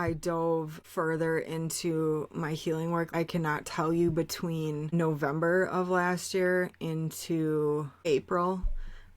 I dove further into my healing work. I cannot tell you between November of last year into April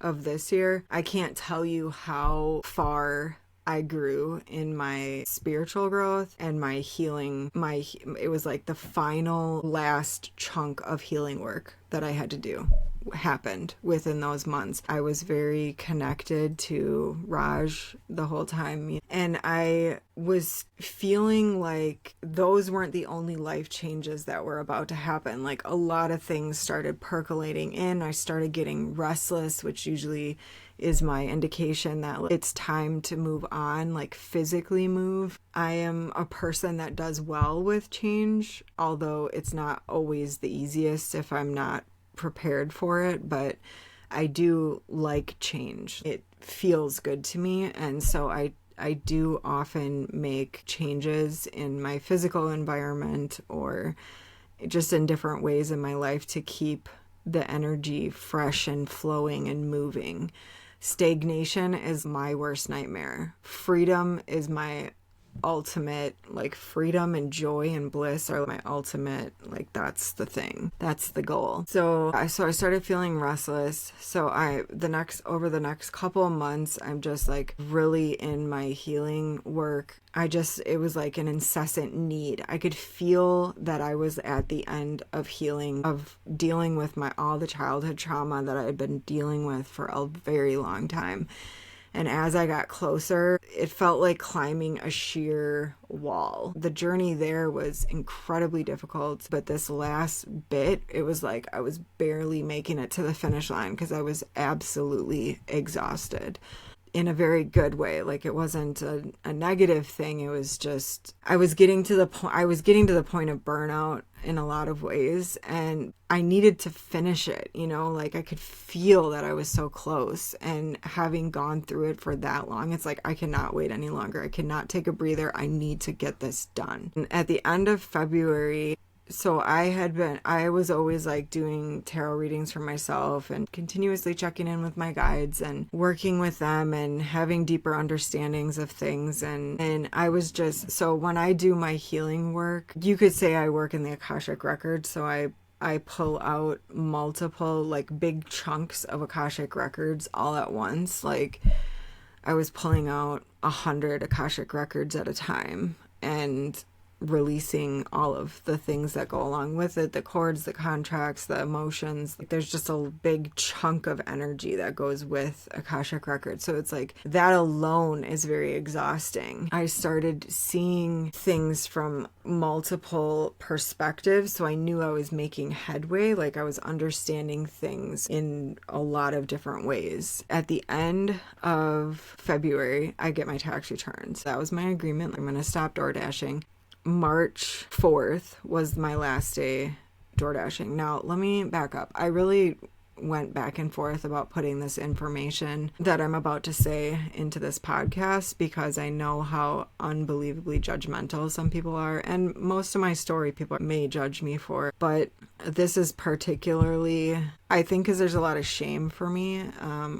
of this year, I can't tell you how far I grew in my spiritual growth and my healing. It was like the final last chunk of healing work that I had to do happened within those months. I was very connected to Raj the whole time, and I was feeling like those weren't the only life changes that were about to happen. Like a lot of things started percolating in. I started getting restless, which usually is my indication that it's time to move on, like physically move. I am a person that does well with change, although it's not always the easiest if I'm not prepared for it, but I do like change. It feels good to me, and so I do often make changes in my physical environment or just in different ways in my life to keep the energy fresh and flowing and moving. Stagnation is my worst nightmare. Freedom is my ultimate, like freedom and joy and bliss are my ultimate, like that's the thing. That's the goal. So I started feeling restless. So over the next couple of months, I'm just like really in my healing work. It was like an incessant need. I could feel that I was at the end of healing, of dealing with all the childhood trauma that I had been dealing with for a very long time. And as I got closer, it felt like climbing a sheer wall. The journey there was incredibly difficult, but this last bit, it was like I was barely making it to the finish line because I was absolutely exhausted. In a very good way. Like it wasn't a negative thing. It was just, I was getting to the point of burnout in a lot of ways, and I needed to finish it, like I could feel that I was so close, and having gone through it for that long, it's like, I cannot wait any longer. I cannot take a breather. I need to get this done. And at the end of February, so I was always like doing tarot readings for myself and continuously checking in with my guides and working with them and having deeper understandings of things. And I was so when I do my healing work, you could say I work in the Akashic Records. So I pull out multiple like big chunks of Akashic Records all at once. Like I was pulling out 100 Akashic Records at a time and releasing all of the things that go along with it, the cords, the contracts, the emotions. Like there's just a big chunk of energy that goes with Akashic Records. So it's like that alone is very exhausting. I started seeing things from multiple perspectives, so I knew I was making headway. Like I was understanding things in a lot of different ways. At the end of February, I get my tax returns. That was my agreement. I'm going to stop door dashing. March 4th was my last day door dashing. Now, let me back up. I really went back and forth about putting this information that I'm about to say into this podcast because I know how unbelievably judgmental some people are, and most of my story people may judge me for, but this is particularly, I think, because there's a lot of shame for me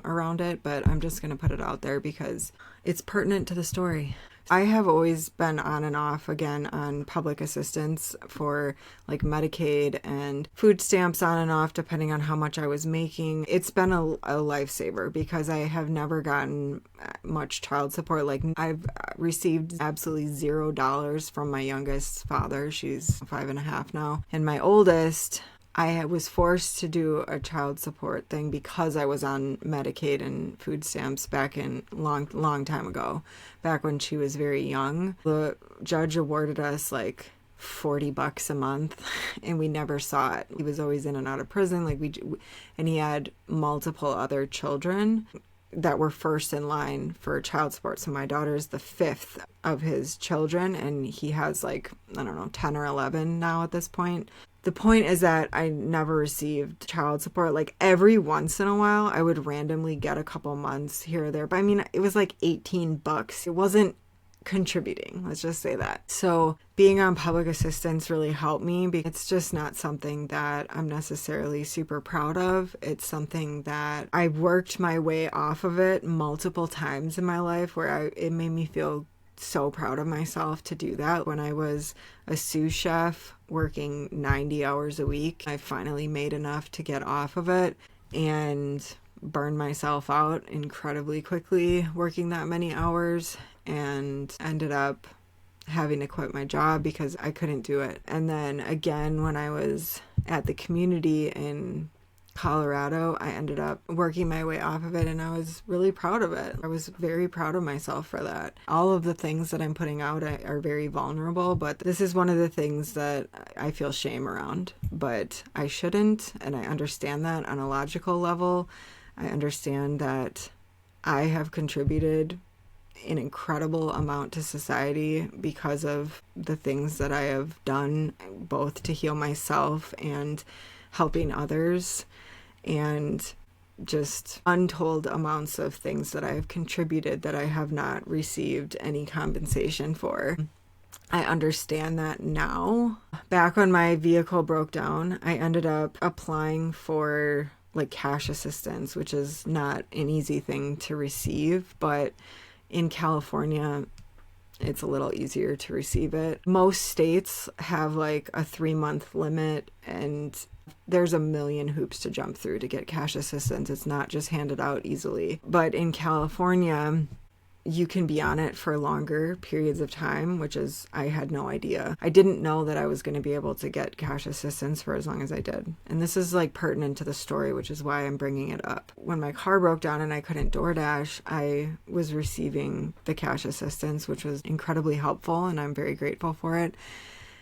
around it, but I'm just going to put it out there because it's pertinent to the story. I have always been on and off again on public assistance for like Medicaid and food stamps, on and off depending on how much I was making. It's been a lifesaver because I have never gotten much child support. Like I've received absolutely $0 from my youngest father. She's 5.5 now. And my oldest, I was forced to do a child support thing because I was on Medicaid and food stamps back in long time ago, back when she was very young. The judge awarded us like $40 a month and we never saw it. He was always in and out of prison. And he had multiple other children that were first in line for child support. So my daughter's the 5th of his children, and he has 10 or 11 now at this point. The point is that I never received child support. Like every once in a while, I would randomly get a couple months here or there. But I mean, it was like $18. It wasn't contributing. Let's just say that. So being on public assistance really helped me because it's just not something that I'm necessarily super proud of. It's something that I worked my way off of it multiple times in my life where it made me feel so proud of myself to do that. When I was a sous chef working 90 hours a week, I finally made enough to get off of it and burned myself out incredibly quickly working that many hours, and ended up having to quit my job because I couldn't do it. And then again, when I was at the community in Colorado, I ended up working my way off of it, and I was really proud of it. I was very proud of myself for that. All of the things that I'm putting out are very vulnerable, but this is one of the things that I feel shame around. But I shouldn't, and I understand that on a logical level. I understand that I have contributed an incredible amount to society because of the things that I have done, both to heal myself and helping others, and just untold amounts of things that I have contributed that I have not received any compensation for. I understand that now. Back when my vehicle broke down, I ended up applying for like cash assistance, which is not an easy thing to receive, but in California, it's a little easier to receive it. Most states have like a 3-month limit, and there's a million hoops to jump through to get cash assistance. It's not just handed out easily. But in California, you can be on it for longer periods of time, which is, I had no idea. I didn't know that I was going to be able to get cash assistance for as long as I did. And this is like pertinent to the story, which is why I'm bringing it up. When my car broke down and I couldn't DoorDash, I was receiving the cash assistance, which was incredibly helpful, and I'm very grateful for it.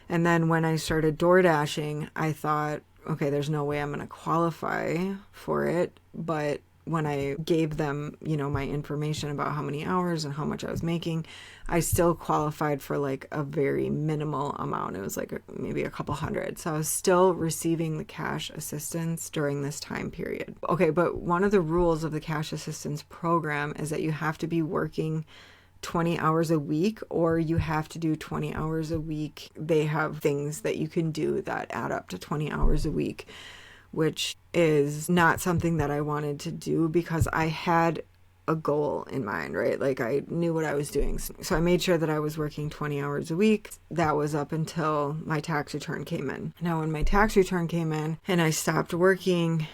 And then when I started DoorDashing, I thought, okay, there's no way I'm going to qualify for it. But when I gave them, my information about how many hours and how much I was making, I still qualified for like a very minimal amount. It was like maybe a couple hundred. So I was still receiving the cash assistance during this time period. Okay, but one of the rules of the cash assistance program is that you have to be working 20 hours a week, or you have to do 20 hours a week. They have things that you can do that add up to 20 hours a week, which is not something that I wanted to do because I had a goal in mind, right? Like I knew what I was doing. So I made sure that I was working 20 hours a week. That was up until my tax return came in. Now, when my tax return came in and I stopped working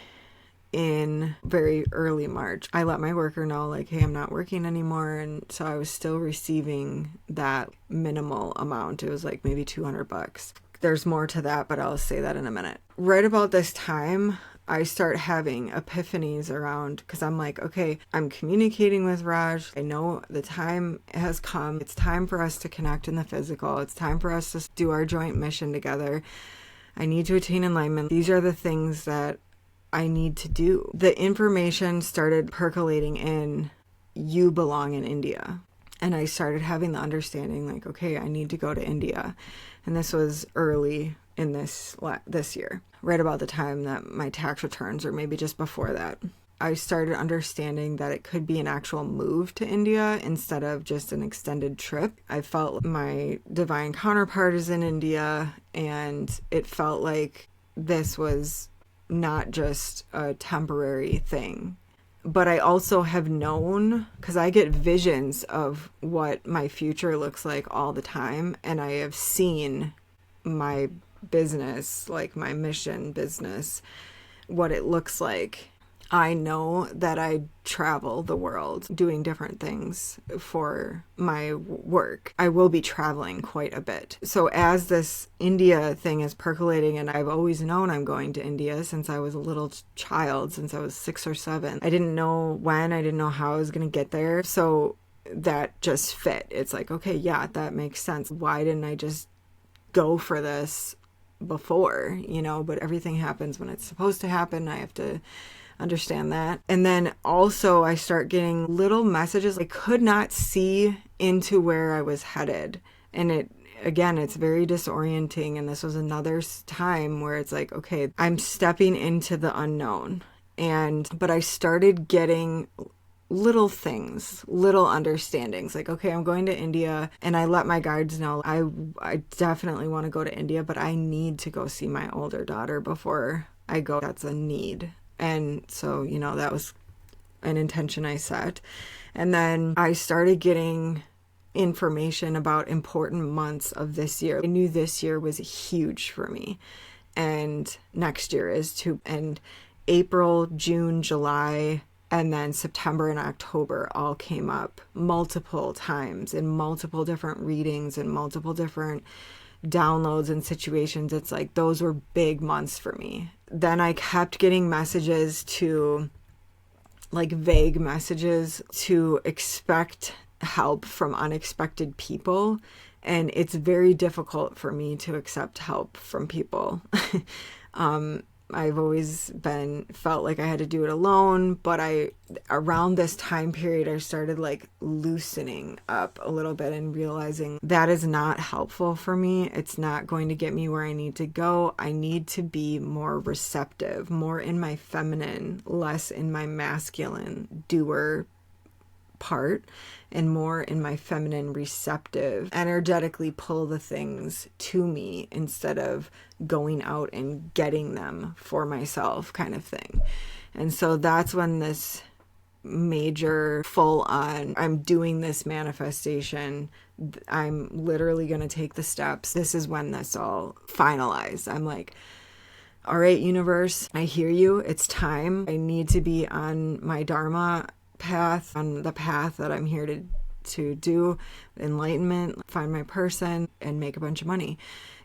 in very early March, I let my worker know like, hey, I'm not working anymore. And so I was still receiving that minimal amount. It was like maybe $200. There's more to that, but I'll say that in a minute. Right about this time, I start having epiphanies around, because I'm like, okay, I'm communicating with Raj. I know the time has come. It's time for us to connect in the physical. It's time for us to do our joint mission together. I need to attain enlightenment. These are the things that I need to do. The information started percolating in, you belong in India. And I started having the understanding like, okay, I need to go to India. And this was early in this year, right about the time that my tax returns, or maybe just before that. I started understanding that it could be an actual move to India instead of just an extended trip. I felt my divine counterpart is in India, and it felt like this was not just a temporary thing. But I also have known, because I get visions of what my future looks like all the time, and I have seen my business, like my mission business, what it looks like. I know that I travel the world doing different things for my work. I will be traveling quite a bit. So as this India thing is percolating, and I've always known I'm going to India since I was a little child, since I was 6 or 7. I didn't know when, I didn't know how I was going to get there. So that just fit. It's like, okay, yeah, that makes sense. Why didn't I just go for this before, but everything happens when it's supposed to happen. I have to understand that. And then also I start getting little messages. I could not see into where I was headed. And it's very disorienting. And this was another time where it's like, okay, I'm stepping into the unknown. But I started getting little things, little understandings, like, okay, I'm going to India, and I let my guides know I definitely want to go to India, but I need to go see my older daughter before I go. That's a need. And so, that was an intention I set. And then I started getting information about important months of this year. I knew this year was huge for me, and next year is too. And April, June, July, and then September and October all came up multiple times in multiple different readings and multiple different downloads and situations. It's like those were big months for me. Then I kept getting messages to, like, vague messages to expect help from unexpected people. And it's very difficult for me to accept help from people. I've always felt like I had to do it alone, but around this time period, I started like loosening up a little bit and realizing that is not helpful for me. It's not going to get me where I need to go. I need to be more receptive, more in my feminine, less in my masculine doer part, and more in my feminine receptive, energetically pull the things to me instead of going out and getting them for myself kind of thing. And so that's when this major full on, I'm doing this manifestation, I'm literally going to take the steps. This is when this all finalized. I'm like, all right, universe, I hear you. It's time. I need to be on my Dharma path, on the path that I'm here to do, enlightenment, find my person, and make a bunch of money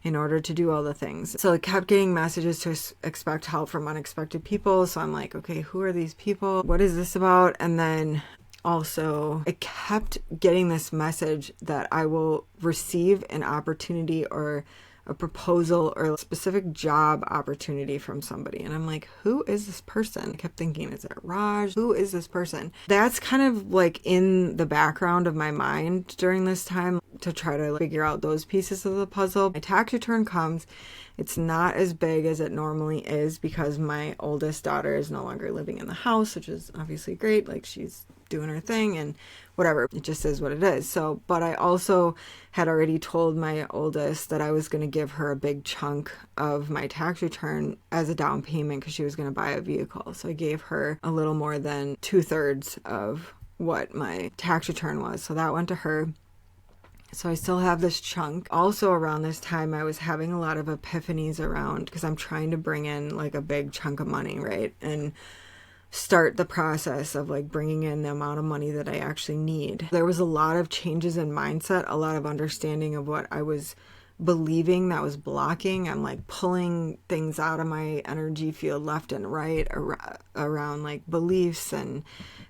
in order to do all the things. So I kept getting messages to expect help from unexpected people. So I'm like, okay, who are these people? What is this about? And then also I kept getting this message that I will receive an opportunity or a proposal or a specific job opportunity from somebody. And I'm like, who is this person? I kept thinking, is it Raj? Who is this person? That's kind of like in the background of my mind during this time to try to figure out those pieces of the puzzle. My tax return comes. It's not as big as it normally is because my oldest daughter is no longer living in the house, which is obviously great. Like, she's doing her thing and whatever. It just is what it is. So, but I also had already told my oldest that I was going to give her a big chunk of my tax return as a down payment because she was going to buy a vehicle. So I gave her a little more than 2/3 of what my tax return was. So that went to her. So I still have this chunk. Also around this time, I was having a lot of epiphanies around, because I'm trying to bring in like a big chunk of money, right? And start the process of like bringing in the amount of money that I actually need. There was a lot of changes in mindset, a lot of understanding of what I was believing that was blocking. I'm like pulling things out of my energy field left and right around like beliefs and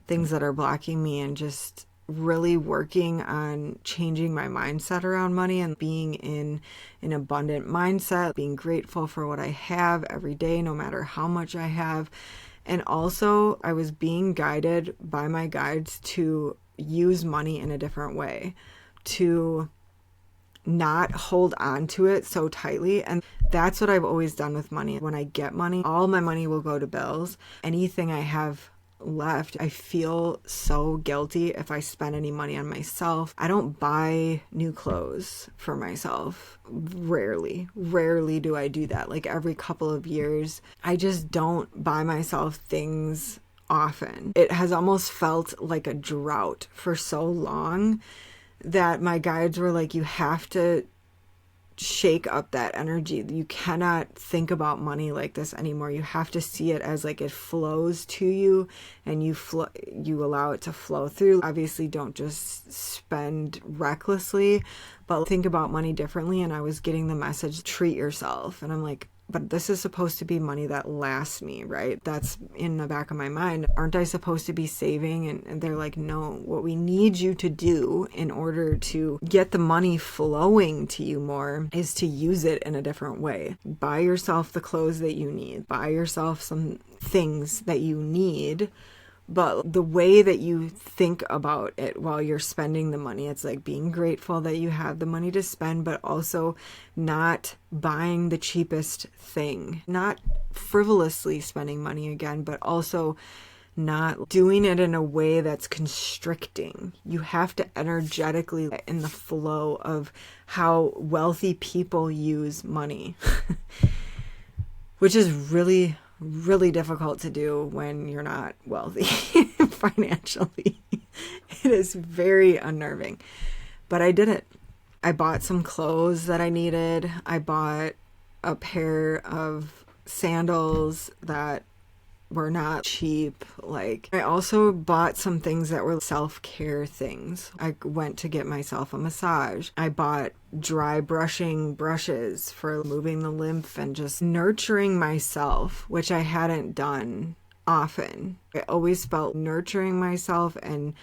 things that are blocking me, and just really working on changing my mindset around money and being in an abundant mindset, being grateful for what I have every day, no matter how much I have. And also, I was being guided by my guides to use money in a different way, to not hold on to it so tightly. And that's what I've always done with money. When I get money, all my money will go to bills. Anything I have left, I feel so guilty if I spend any money on myself. I don't buy new clothes for myself. Rarely do I do that. Like every couple of years, I just don't buy myself things often. It has almost felt like a drought for so long that my guides were like, you have to shake up that energy. You cannot think about money like this anymore. You have to see it as like it flows to you, and you allow it to flow through. Obviously, don't just spend recklessly, but think about money differently. And I was getting the message, treat yourself. And I'm like, but this is supposed to be money that lasts me, right? That's in the back of my mind. Aren't I supposed to be saving? And they're like, no, what we need you to do in order to get the money flowing to you more is to use it in a different way. Buy yourself the clothes that you need. Buy yourself some things that you need. But the way that you think about it while you're spending the money, it's like being grateful that you have the money to spend, but also not buying the cheapest thing, not frivolously spending money again, but also not doing it in a way that's constricting. You have to energetically in the flow of how wealthy people use money, which is really difficult to do when you're not wealthy financially. It is very unnerving. But I did it. I bought some clothes that I needed. I bought a pair of sandals that were not cheap. Like, I also bought some things that were self-care things. I went to get myself a massage. I bought dry brushing brushes for moving the lymph and just nurturing myself, which I hadn't done often. I always felt nurturing myself and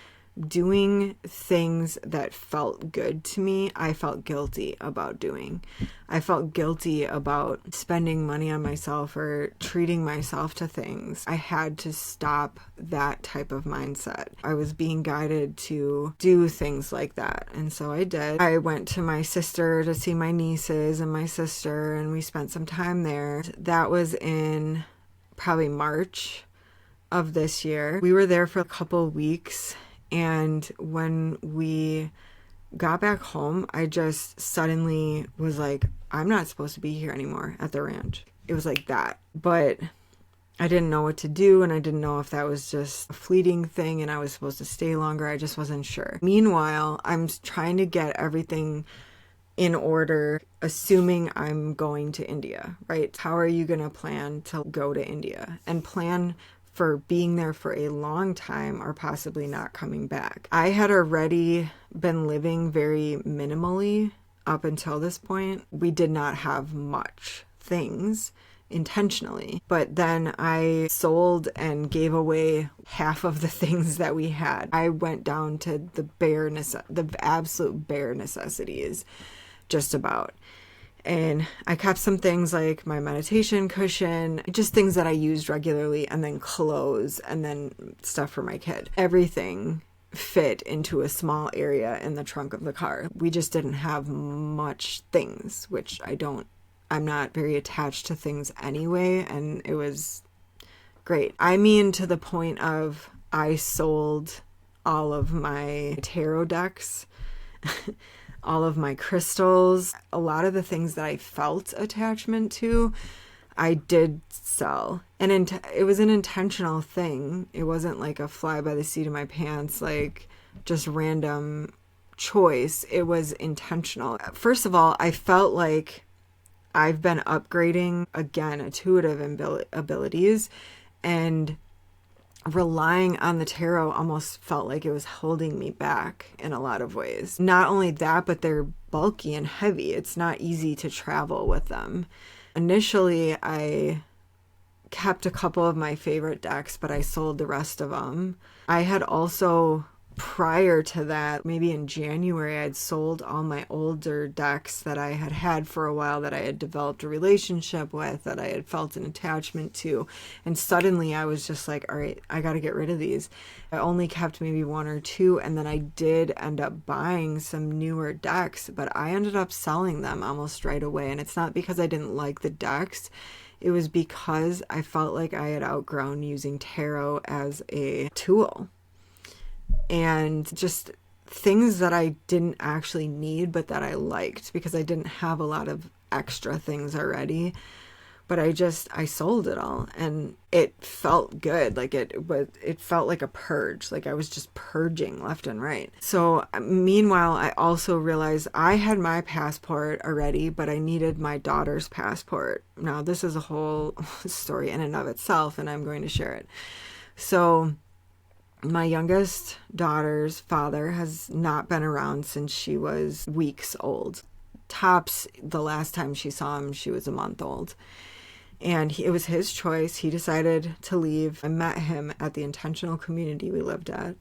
doing things that felt good to me, I felt guilty about doing. I felt guilty about spending money on myself or treating myself to things. I had to stop that type of mindset. I was being guided to do things like that. And so I did. I went to my sister to see my nieces and my sister, and we spent some time there. That was in probably March of this year. We were there for a couple of weeks. And when we got back home, I just suddenly was like, I'm not supposed to be here anymore at the ranch. It was like that. But I didn't know what to do, and I didn't know if that was just a fleeting thing and I was supposed to stay longer. I just wasn't sure. Meanwhile, I'm trying to get everything in order, assuming I'm going to India, right? How are you going to plan to go to India and plan for being there for a long time or possibly not coming back? I had already been living very minimally up until this point. We did not have much things intentionally, but then I sold and gave away half of the things that we had. I went down to the absolute bare necessities, just about. And I kept some things like my meditation cushion, just things that I used regularly, and then clothes, and then stuff for my kid. Everything fit into a small area in the trunk of the car. We just didn't have much things, which I'm not very attached to things anyway, and it was great. I mean, to the point of I sold all of my tarot decks, all of my crystals, a lot of the things that I felt attachment to, I did sell. And it was an intentional thing. It wasn't like a fly by the seat of my pants, like just random choice. It was intentional. First of all, I felt like I've been upgrading, again, intuitive abilities, and relying on the tarot almost felt like it was holding me back in a lot of ways. Not only that, but they're bulky and heavy. It's not easy to travel with them. Initially, I kept a couple of my favorite decks, but I sold the rest of them. I had also, prior to that, maybe in January, I'd sold all my older decks that I had had for a while, that I had developed a relationship with, that I had felt an attachment to. And suddenly I was just like, all right, I got to get rid of these. I only kept maybe one or two, and then I did end up buying some newer decks, but I ended up selling them almost right away. And it's not because I didn't like the decks. It was because I felt like I had outgrown using tarot as a tool. And just things that I didn't actually need, but that I liked, because I didn't have a lot of extra things already. But I sold it all, and it felt good. Like it felt like a purge. Like I was just purging left and right. So meanwhile, I also realized I had my passport already, but I needed my daughter's passport. Now, this is a whole story in and of itself, and I'm going to share it. So my youngest daughter's father has not been around since she was weeks old. Tops, the last time she saw him, she was a month old. And it was his choice. He decided to leave. I met him at the intentional community we lived at.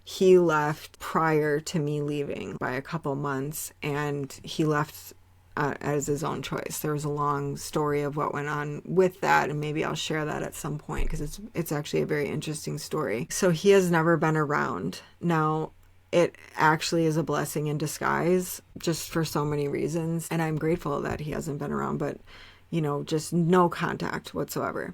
He left prior to me leaving by a couple months, and he left as his own choice. There was a long story of what went on with that, and maybe I'll share that at some point, because it's actually a very interesting story. So he has never been around. Now, it actually is a blessing in disguise, just for so many reasons, and I'm grateful that he hasn't been around, but just no contact whatsoever.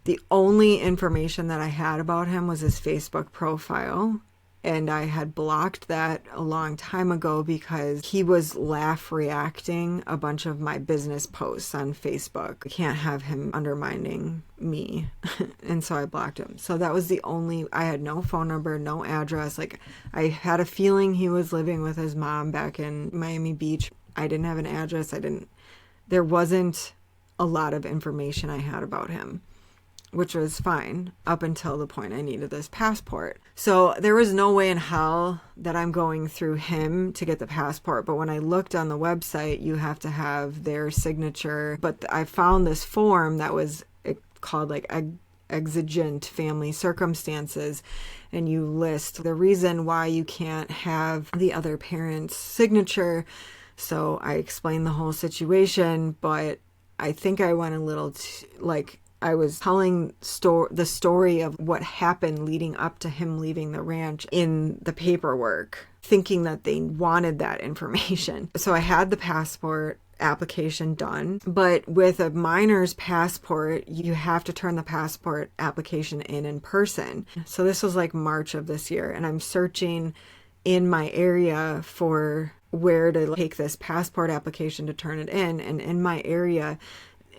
The only information that I had about him was his Facebook profile, And I had blocked that a long time ago because he was laugh reacting a bunch of my business posts on Facebook. I can't have him undermining me. And so I blocked him. So that was I had no phone number, no address. Like, I had a feeling he was living with his mom back in Miami Beach. I didn't have an address. There wasn't a lot of information I had about him, which was fine up until the point I needed this passport. So there was no way in hell that I'm going through him to get the passport. But when I looked on the website, you have to have their signature. But I found this form that was called like exigent family circumstances, and you list the reason why you can't have the other parent's signature. So I explained the whole situation, but I think I went a little I was telling the story of what happened leading up to him leaving the ranch in the paperwork, thinking that they wanted that information. So I had the passport application done, but with a minor's passport, you have to turn the passport application in person. So this was like March of this year, and I'm searching in my area for where to take this passport application to turn it in. And in my area,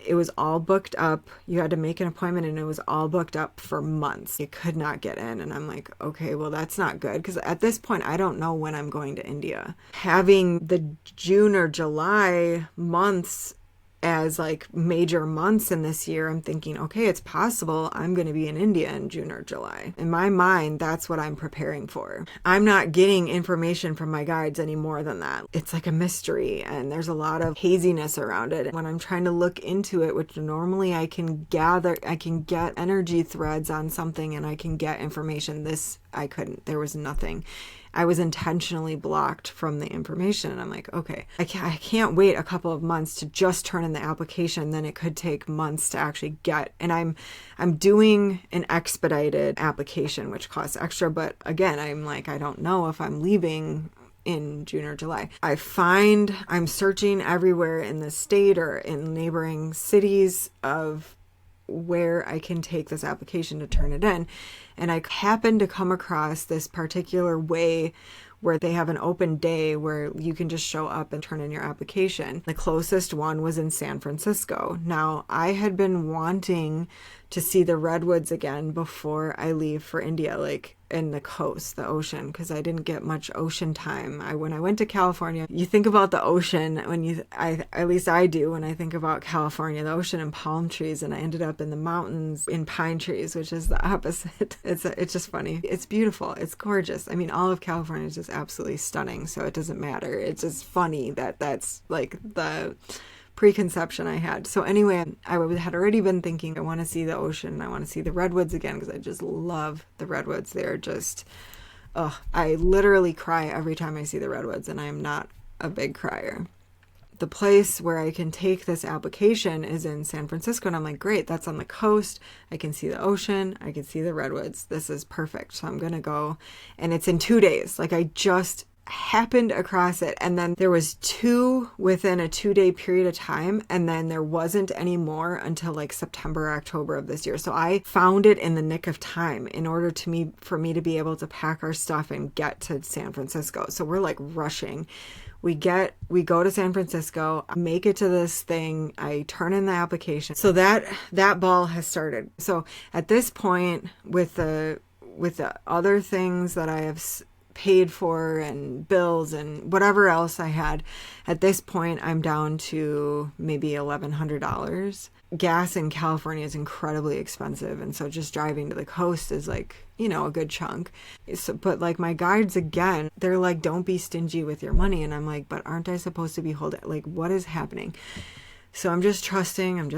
it was all booked up. You had to make an appointment, and it was all booked up for months. You could not get in. And I'm like, okay, well, that's not good. Because at this point, I don't know when I'm going to India. Having the June or July months as like major months in this year, I'm thinking, okay, it's possible I'm going to be in India in June or July. In my mind, that's what I'm preparing for. I'm not getting information from my guides any more than that. It's like a mystery, and there's a lot of haziness around it. When I'm trying to look into it, which normally I can get energy threads on something and I can get information. This, I couldn't. There was nothing. I was intentionally blocked from the information. And I'm like, okay, I can't wait a couple of months to just turn in the application. Then it could take months to actually get. And I'm doing an expedited application, which costs extra. But again, I'm like, I don't know if I'm leaving in June or July. I'm searching everywhere in the state or in neighboring cities of where I can take this application to turn it in. And I happened to come across this particular way where they have an open day where you can just show up and turn in your application. The closest one was in San Francisco. Now, I had been wanting to see the redwoods again before I leave for India, like in the coast, the ocean, because I didn't get much ocean time. When I went to California, you think about the ocean at least I do when I think about California, the ocean and palm trees, and I ended up in the mountains in pine trees, which is the opposite. It's just funny. It's beautiful. It's gorgeous. I mean, all of California is just absolutely stunning, so it doesn't matter. It's just funny that that's like the preconception I had. So anyway, I had already been thinking, I want to see the ocean. I want to see the redwoods again because I just love the redwoods. They're just, I literally cry every time I see the redwoods, and I am not a big crier. The place where I can take this application is in San Francisco, and I'm like, great, that's on the coast. I can see the ocean. I can see the redwoods. This is perfect. So I'm going to go, and it's in 2 days. Like, I just happened across it, and then there was 2 within a 2-day period of time, and then there wasn't any more until like September or October of this year. So I found it in the nick of time in order for me to be able to pack our stuff and get to San Francisco. So we're like rushing. We go to San Francisco, make it to this thing, I turn in the application. So that ball has started. So at this point, with the other things that I have paid for and bills and whatever else I had, at this point I'm down to maybe $1,100. Gas in California is incredibly expensive, and so just driving to the coast is like, a good chunk. So, but like my guides, again, they're like, don't be stingy with your money, and I'm like, but aren't I supposed to be holding, like, what is happening? So I'm just trusting. And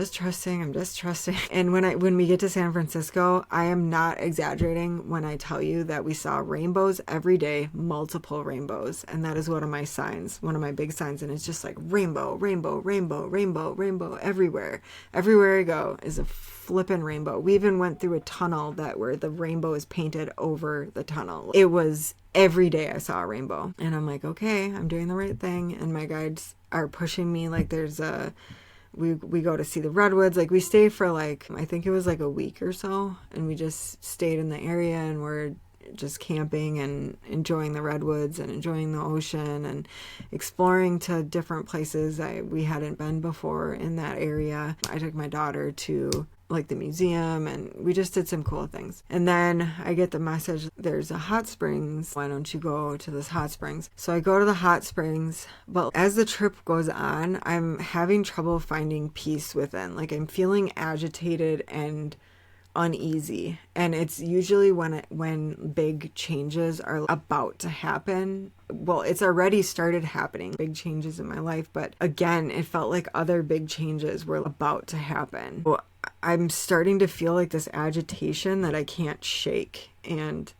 when we get to San Francisco, I am not exaggerating when I tell you that we saw rainbows every day, multiple rainbows. And that is one of my signs, one of my big signs. And it's just like rainbow, rainbow, rainbow, rainbow, rainbow everywhere. Everywhere I go is a flippin' rainbow. We even went through a tunnel where the rainbow is painted over the tunnel. It was every day I saw a rainbow. And I'm like, okay, I'm doing the right thing. And my guides are pushing me like we go to see the redwoods. Like, we stayed for like, I think it was like a week or so, and we just stayed in the area, and we're just camping and enjoying the redwoods and enjoying the ocean and exploring to different places we hadn't been before in that area. I took my daughter to like the museum and we just did some cool things. And then I get the message, there's a hot springs. Why don't you go to this hot springs? So I go to the hot springs, but as the trip goes on, I'm having trouble finding peace within. Like I'm feeling agitated and uneasy, and it's usually when big changes are about to happen. Well, it's already started happening, big changes in my life, but again, it felt like other big changes were about to happen. So I'm starting to feel like this agitation that I can't shake, and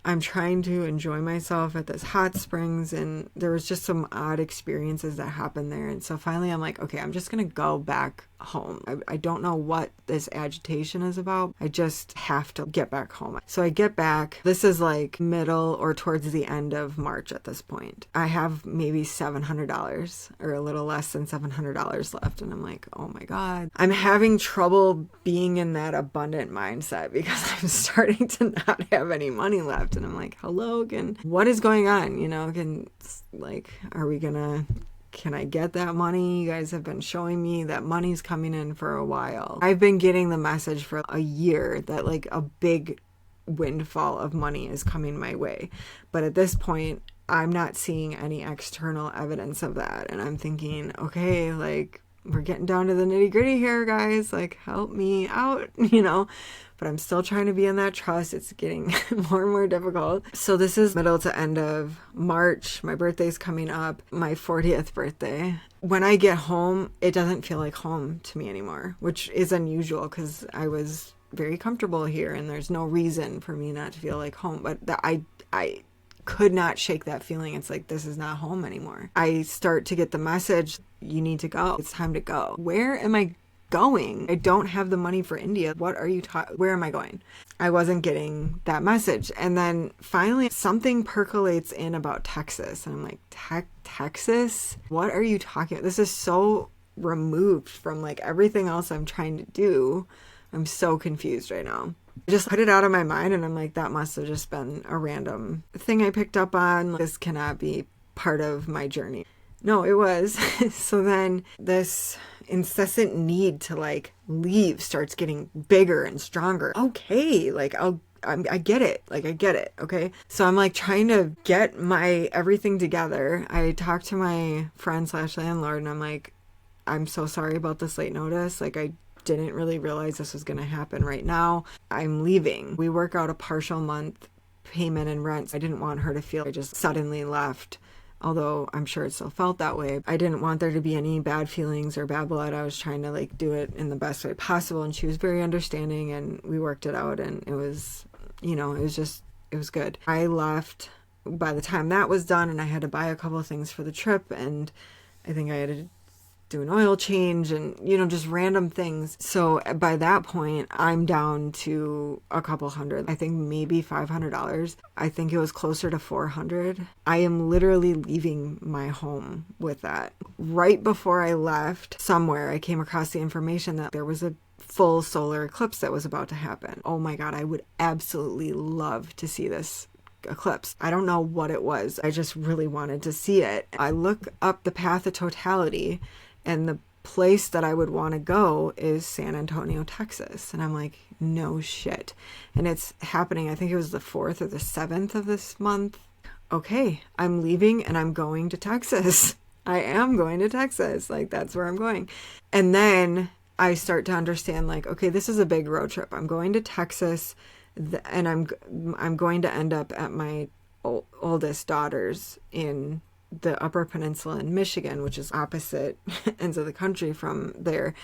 I'm trying to enjoy myself at this hot springs, and there was just some odd experiences that happened there. And so finally I'm like, okay, I'm just gonna go back home. I don't know what this agitation is about. I just have to get back home. So I get back. This is like middle or towards the end of March at this point. I have maybe $700 or a little less than $700 left. And I'm like, oh my God. I'm having trouble being in that abundant mindset because I'm starting to not have any money left. And I'm like, hello, what is going on? Can I get that money? You guys have been showing me that money's coming in for a while. I've been getting the message for a year that like a big windfall of money is coming my way. But at this point, I'm not seeing any external evidence of that. And I'm thinking, okay, like we're getting down to the nitty gritty here, guys. Like help me out, But I'm still trying to be in that trust. It's getting more and more difficult. So this is middle to end of March. My birthday's coming up, my 40th birthday. When I get home, it doesn't feel like home to me anymore, which is unusual because I was very comfortable here and there's no reason for me not to feel like home. But I could not shake that feeling. It's like, this is not home anymore. I start to get the message, you need to go. It's time to go. Where am I going? I don't have the money for India. What are you where am I going? I wasn't getting that message. And then finally something percolates in about Texas. And I'm like, Texas? What are you talking about? This is so removed from like everything else I'm trying to do. I'm so confused right now. I just put it out of my mind and I'm like, that must have just been a random thing I picked up on. This cannot be part of my journey. No, it was. So then this incessant need to like leave starts getting bigger and stronger. Okay, like I get it. Like I get it. Okay. So I'm like trying to get my everything together. I talked to my friend / landlord and I'm like, I'm so sorry about this late notice. Like I didn't really realize this was going to happen right now. I'm leaving. We work out a partial month payment and rent. I didn't want her to feel I just suddenly left. Although I'm sure it still felt that way. I didn't want there to be any bad feelings or bad blood. I was trying to like do it in the best way possible. And she was very understanding and we worked it out and it was, it was good. I left by the time that was done and I had to buy a couple of things for the trip. And I think I had to do an oil change and, just random things. So by that point, I'm down to a couple hundred. I think maybe $500. I think it was closer to 400. I am literally leaving my home with that. Right before I left somewhere, I came across the information that there was a full solar eclipse that was about to happen. Oh my God, I would absolutely love to see this eclipse. I don't know what it was. I just really wanted to see it. I look up the path of totality and the place that I would want to go is San Antonio, Texas. And I'm like, no shit. And it's happening, I think it was the 4th or the 7th of this month. Okay, I'm leaving and I'm going to Texas. I am going to Texas. Like, that's where I'm going. And then I start to understand, like, okay, this is a big road trip. I'm going to Texas and I'm going to end up at my oldest daughter's in the Upper Peninsula in Michigan, which is opposite ends of the country from there.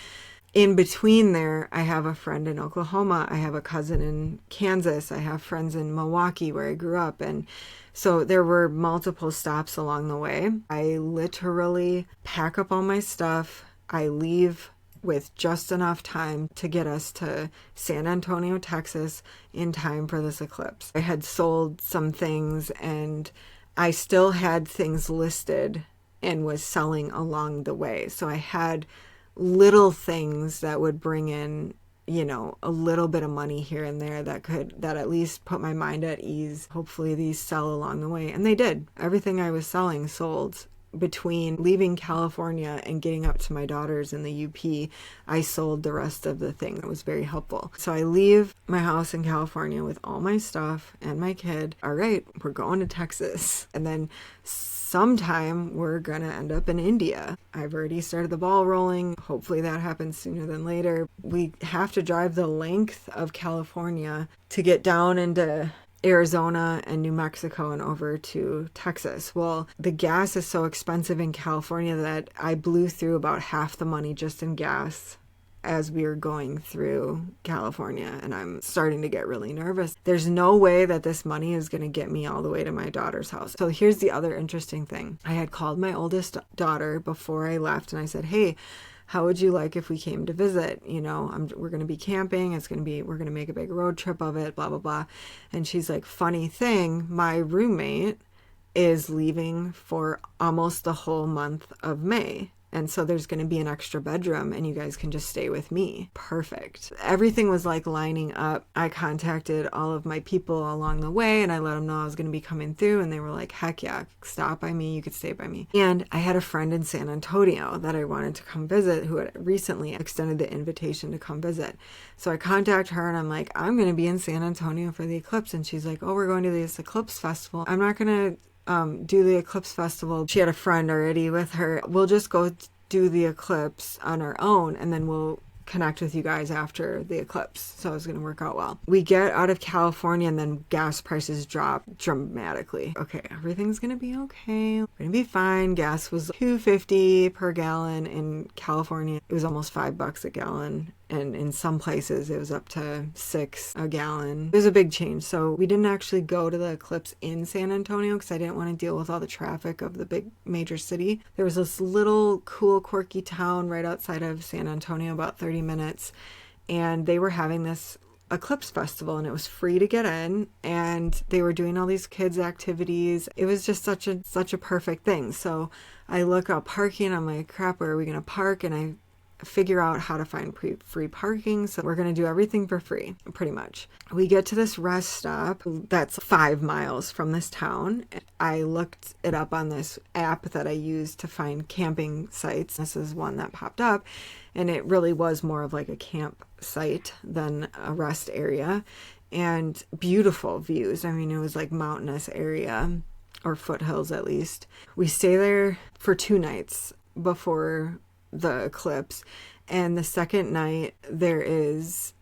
In between there, I have a friend in Oklahoma. I have a cousin in Kansas. I have friends in Milwaukee where I grew up. And so there were multiple stops along the way. I literally pack up all my stuff. I leave with just enough time to get us to San Antonio, Texas in time for this eclipse. I had sold some things and I still had things listed and was selling along the way. So I had little things that would bring in you know, a little bit of money here and there that at least put my mind at ease. Hopefully these sell along the way. And they did. Everything I was selling sold. Between leaving California and getting up to my daughters in the UP, I sold the rest of the thing. That was very helpful. So I leave my house in California with all my stuff and my kid. All right, we're going to Texas. And then sometime we're going to end up in India. I've already started the ball rolling. Hopefully that happens sooner than later. We have to drive the length of California to get down into Arizona and New Mexico and over to Texas. Well, the gas is so expensive in California that I blew through about half the money just in gas as we were going through California, and I'm starting to get really nervous. There's no way that this money is going to get me all the way to my daughter's house. So here's the other interesting thing. I had called my oldest daughter before I left, and I said, hey, how would you like if we came to visit? You know, we're going to be camping. We're going to make a big road trip of it, blah, blah, blah. And she's like, funny thing, my roommate is leaving for almost the whole month of May. And so there's going to be an extra bedroom and you guys can just stay with me. Perfect. Everything was like lining up. I contacted all of my people along the way and I let them know I was going to be coming through, and they were like, heck yeah, stop by me. You could stay by me. And I had a friend in San Antonio that I wanted to come visit who had recently extended the invitation to come visit. So I contact her and I'm like, I'm going to be in San Antonio for the eclipse. And she's like, oh, we're going to this eclipse festival. I'm not going to do the eclipse festival. She had a friend already with her. We'll just go do the eclipse on our own and then we'll connect with you guys after the eclipse. So it was going to work out well. We get out of California and then gas prices drop dramatically. Okay, everything's going to be okay. We're going to be fine. Gas was $2.50 per gallon in California. It was almost $5 a gallon. And in some places it was up to $6 a gallon. It was a big change. So we didn't actually go to the eclipse in San Antonio because I didn't want to deal with all the traffic of the big major city. There was this little cool quirky town right outside of San Antonio, about 30 minutes. And they were having this eclipse festival and it was free to get in, and they were doing all these kids activities. It was just such a perfect thing. So I look up parking. I'm like, crap, where are we going to park? And I figure out how to find free parking. So we're going to do everything for free, pretty much. We get to this rest stop that's 5 miles from this town. I looked it up on this app that I use to find camping sites. This is one that popped up, and it really was more of like a campsite than a rest area, and beautiful views. I mean, it was like mountainous area, or foothills at least. We stay there for 2 nights before the eclipse, and the second night there is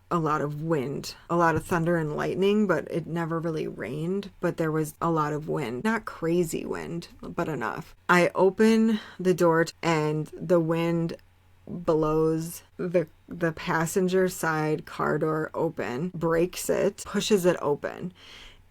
a lot of wind, a lot of thunder and lightning, but it never really rained, but there was a lot of wind. Not crazy wind, but enough. I open the door and the wind blows the passenger side car door open, breaks it, pushes it open,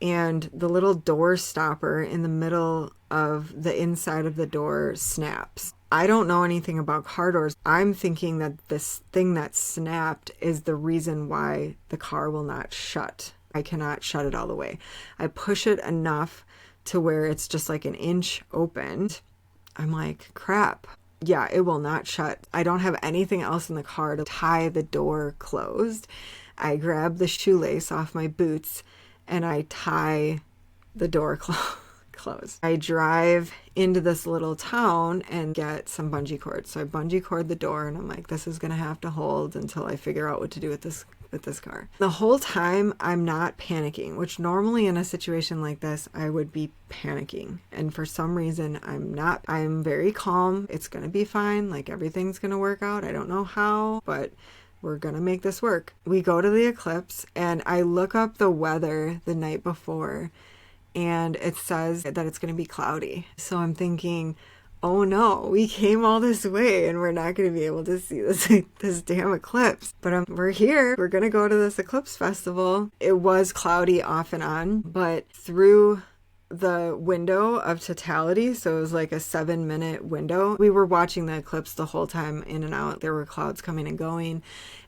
and the little door stopper in the middle of the inside of the door snaps. I don't know anything about car doors. I'm thinking that this thing that snapped is the reason why the car will not shut. I cannot shut it all the way. I push it enough to where it's just like an inch opened. I'm like, crap. Yeah, it will not shut. I don't have anything else in the car to tie the door closed. I grab the shoelace off my boots and I tie the door closed. I drive into this little town and get some bungee cords. So I bungee cord the door and I'm like, this is going to have to hold until I figure out what to do with this car. The whole time I'm not panicking, which normally in a situation like this, I would be panicking. And for some reason, I'm not. I'm very calm. It's going to be fine. Like everything's going to work out. I don't know how, but we're going to make this work. We go to the eclipse and I look up the weather the night before, and it says that it's going to be cloudy. So I'm thinking, oh no, we came all this way and we're not going to be able to see this damn eclipse. But we're here. We're going to go to this eclipse festival. It was cloudy off and on, but through the window of totality, so it was like a 7-minute window, we were watching the eclipse the whole time, in and out. There were clouds coming and going.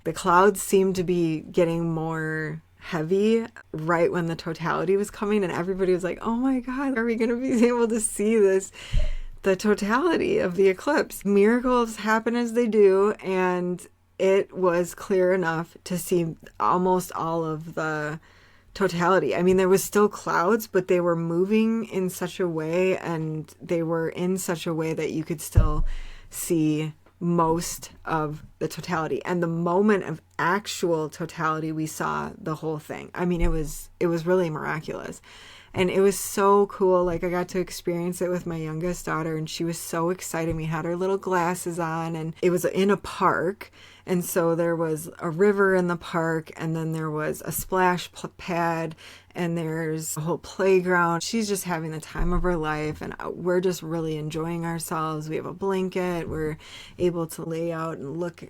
The clouds seemed to be getting more heavy right when the totality was coming, and everybody was like, oh my god, are we going to be able to see the totality of the eclipse? Miracles happen as they do, and it was clear enough to see almost all of the totality. I mean, there was still clouds, but they were moving in such a way, and they were in such a way that you could still see most of the totality. And the moment of actual totality, we saw the whole thing. I mean, it was really miraculous. And it was so cool. Like, I got to experience it with my youngest daughter, and she was so excited. We had our little glasses on, and it was in a park. And so there was a river in the park, and then there was a splash pad, and there's a whole playground. She's just having the time of her life, and we're just really enjoying ourselves. We have a blanket. We're able to lay out and look,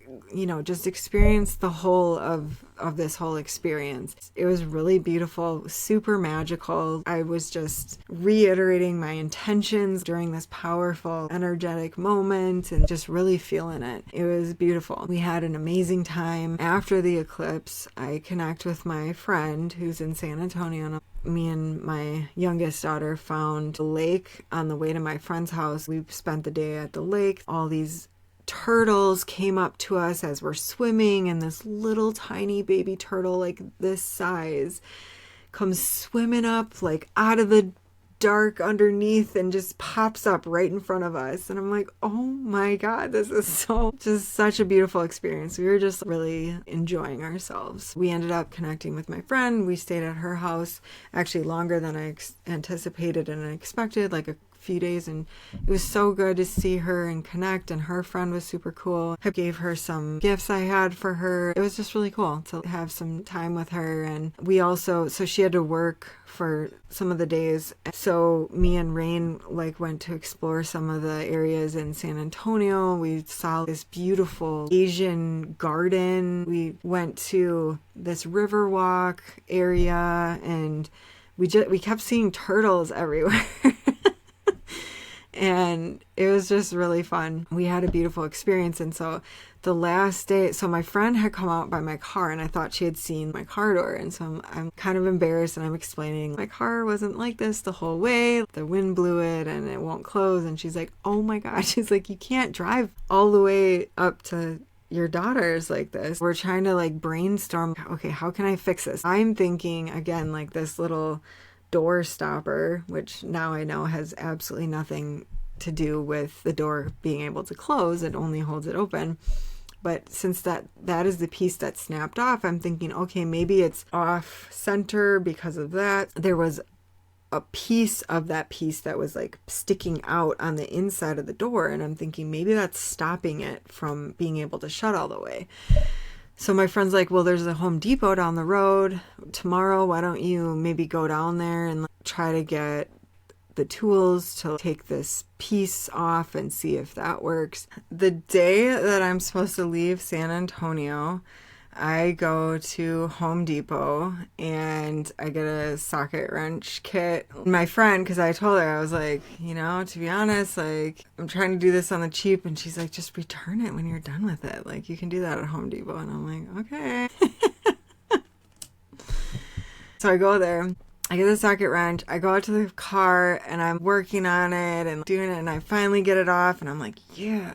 just experience the whole of this whole experience. It was really beautiful, super magical. I was just reiterating my intentions during this powerful, energetic moment and just really feeling it. It was beautiful. We had an amazing time. After the eclipse, I connect with my friend who's in San Antonio. Me and my youngest daughter found a lake on the way to my friend's house. We spent the day at the lake. All these turtles came up to us as we're swimming, and this little tiny baby turtle, like this size, comes swimming up like out of the dark underneath and just pops up right in front of us. And I'm like, oh my God, this is just such a beautiful experience. We were just really enjoying ourselves. We ended up connecting with my friend. We stayed at her house actually longer than I anticipated and expected, like a few days, and it was so good to see her and connect, and her friend was super cool. I gave her some gifts I had for her. It was just really cool to have some time with her. And so she had to work for some of the days, so me and Rain went to explore some of the areas in San Antonio. We saw this beautiful Asian garden. We went to this river walk area, and we kept seeing turtles everywhere. And it was just really fun. We had a beautiful experience. And so the last day, so my friend had come out by my car, and I thought she had seen my car door. And so I'm kind of embarrassed, and I'm explaining my car wasn't like this the whole way. The wind blew it and it won't close. And she's like, oh my God. She's like, you can't drive all the way up to your daughter's like this. We're trying to brainstorm, okay, how can I fix this? I'm thinking again, this little door stopper, which now I know has absolutely nothing to do with the door being able to close. It only holds it open. But since that is the piece that snapped off, I'm thinking, okay, maybe it's off center because of that. There was a piece of that piece that was sticking out on the inside of the door, and I'm thinking maybe that's stopping it from being able to shut all the way. So my friend's like, well, there's a Home Depot down the road tomorrow. Why don't you maybe go down there and try to get the tools to take this piece off and see if that works. The day that I'm supposed to leave San Antonio, I go to Home Depot and I get a socket wrench kit. My friend, because I told her, I was like, to be honest, I'm trying to do this on the cheap. And she's like, just return it when you're done with it. You can do that at Home Depot. And I'm like, okay. So I go there. I get the socket wrench. I go out to the car and I'm working on it and doing it. And I finally get it off. And I'm like, yeah.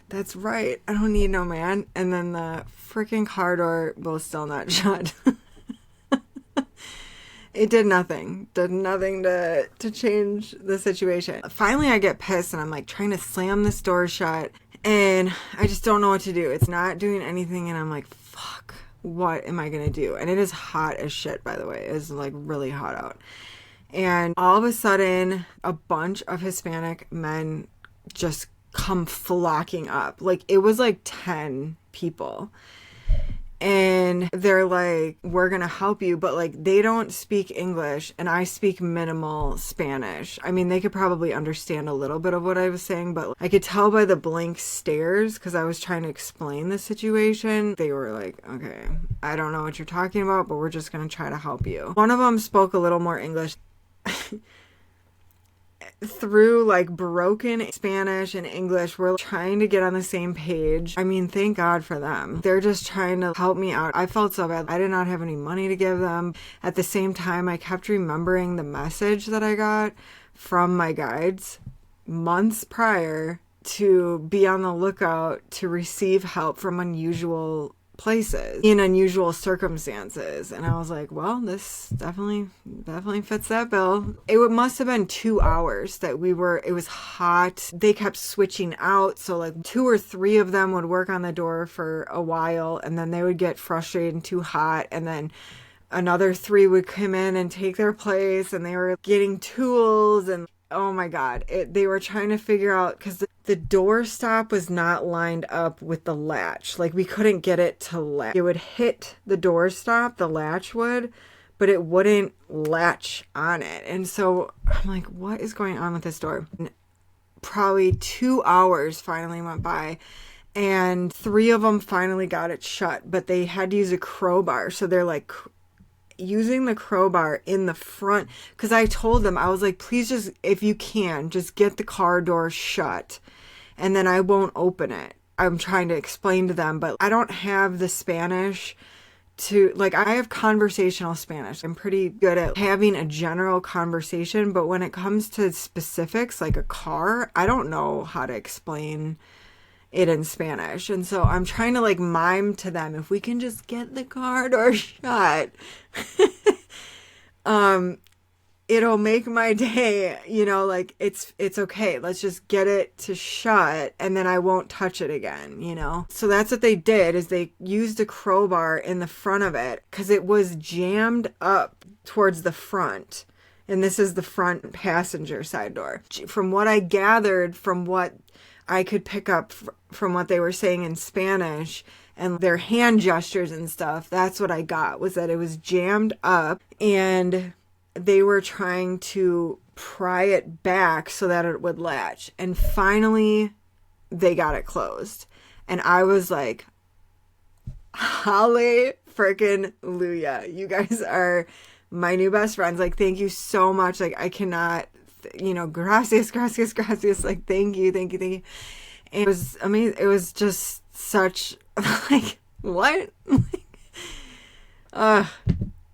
That's right. I don't need no man. And then the freaking car door will still not shut. It did nothing. Did nothing to change the situation. Finally, I get pissed and I'm trying to slam this door shut. And I just don't know what to do. It's not doing anything. And I'm like, fuck, what am I going to do? And it is hot as shit, by the way. It's really hot out. And all of a sudden, a bunch of Hispanic men just come flocking up. It was 10 people. And they're like, we're going to help you. But they don't speak English and I speak minimal Spanish. I mean, they could probably understand a little bit of what I was saying, but I could tell by the blank stares because I was trying to explain the situation. They were like, okay, I don't know what you're talking about, but we're just going to try to help you. One of them spoke a little more English. Through broken Spanish and English, we're trying to get on the same page. I mean, thank God for them. They're just trying to help me out. I felt so bad. I did not have any money to give them. At the same time, I kept remembering the message that I got from my guides months prior to be on the lookout to receive help from unusual places in unusual circumstances. And I was like, well, this definitely fits that bill. It must have been 2 hours that it was hot. They kept switching out. So like 2 or 3 of them would work on the door for a while, and then they would get frustrated and too hot. And then another 3 would come in and take their place, and they were getting tools. And oh my God, they were trying to figure out, because the door stop was not lined up with the latch. Like we couldn't get it to latch. It would hit the door stop, the latch would, but it wouldn't latch on it. And so I'm like, what is going on with this door? And probably 2 hours finally went by, and 3 of them finally got it shut, but they had to use a crowbar. So they're like using the crowbar in the front, because I told them, I was like, please just, if you can, just get the car door shut and then I won't open it. I'm trying to explain to them, but I don't have the Spanish to, like, I have conversational Spanish. I'm pretty good at having a general conversation, but when it comes to specifics, like a car, I don't know how to explain it in Spanish. And so I'm trying to like mime to them, if we can just get the car door shut, it'll make my day, you know, like it's okay. Let's just get it to shut and then I won't touch it again, you know? So that's what they did, is they used a crowbar in the front of it because it was jammed up towards the front. And this is the front passenger side door. From what I gathered, from what I could pick up from what they were saying in Spanish and their hand gestures and stuff, that's what I got, was that it was jammed up and they were trying to pry it back so that it would latch. And finally, they got it closed. And I was like, holly frickin' Luya. You guys are my new best friends. Like, thank you so much. Like, I cannot, you know, gracias. Like, thank you. And it was amazing. It was just such, like, what?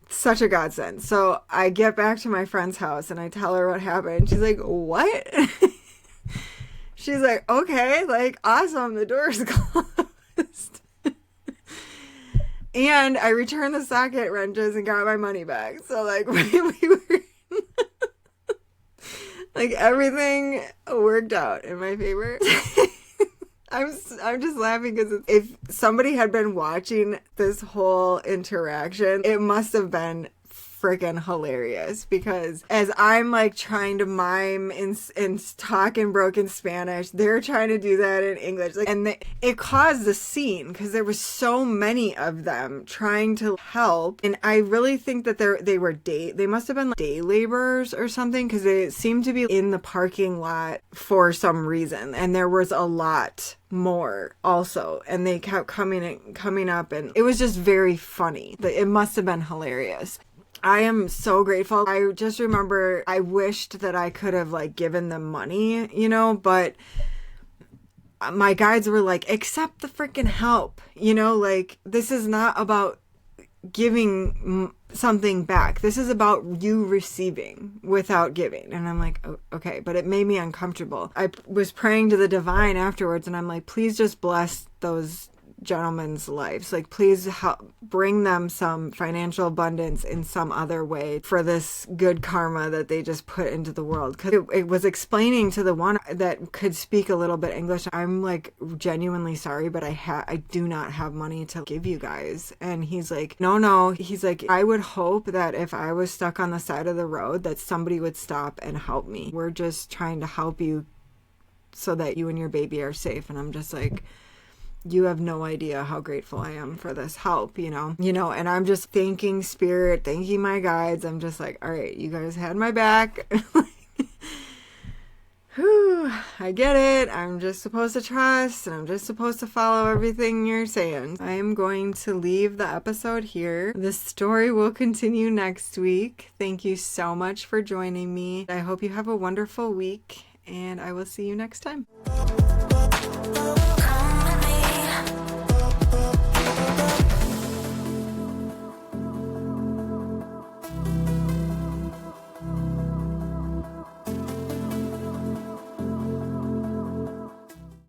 Such a godsend. So I get back to my friend's house and I tell her what happened. She's like, what? She's like, okay, like, awesome. The door's closed. And I returned the socket wrenches and got my money back. So like, we were like, everything worked out in my favor. I'm just laughing because if somebody had been watching this whole interaction, it must have been freaking hilarious, because as I'm like trying to mime and talk in broken Spanish, they're trying to do that in English, like, and it caused a scene because there was so many of them trying to help. And I really think that they must have been like day laborers or something, because they seemed to be in the parking lot for some reason, and there was a lot more also, and they kept coming up, and it was just very funny. It must have been hilarious. I am so grateful. I just remember I wished that I could have like given them money, you know, but my guides were like, accept the freaking help, you know, like, this is not about giving something back. This is about you receiving without giving. And I'm like, oh, okay, but it made me uncomfortable. I was praying to the divine afterwards, and I'm like, please just bless those gentlemen's lives. Like, please help bring them some financial abundance in some other way for this good karma that they just put into the world. Because it was explaining to the one that could speak a little bit English, I'm like, genuinely sorry, but I do not have money to give you guys. And he's like, no. He's like, I would hope that if I was stuck on the side of the road, that somebody would stop and help me. We're just trying to help you so that you and your baby are safe. And I'm just like, you have no idea how grateful I am for this help, you know, and I'm just thanking spirit, thanking my guides. I'm just like, all right, you guys had my back. Whew, I get it. I'm just supposed to trust, and I'm just supposed to follow everything you're saying. I am going to leave the episode here. The story will continue next week. Thank you so much for joining me. I hope you have a wonderful week, and I will see you next time.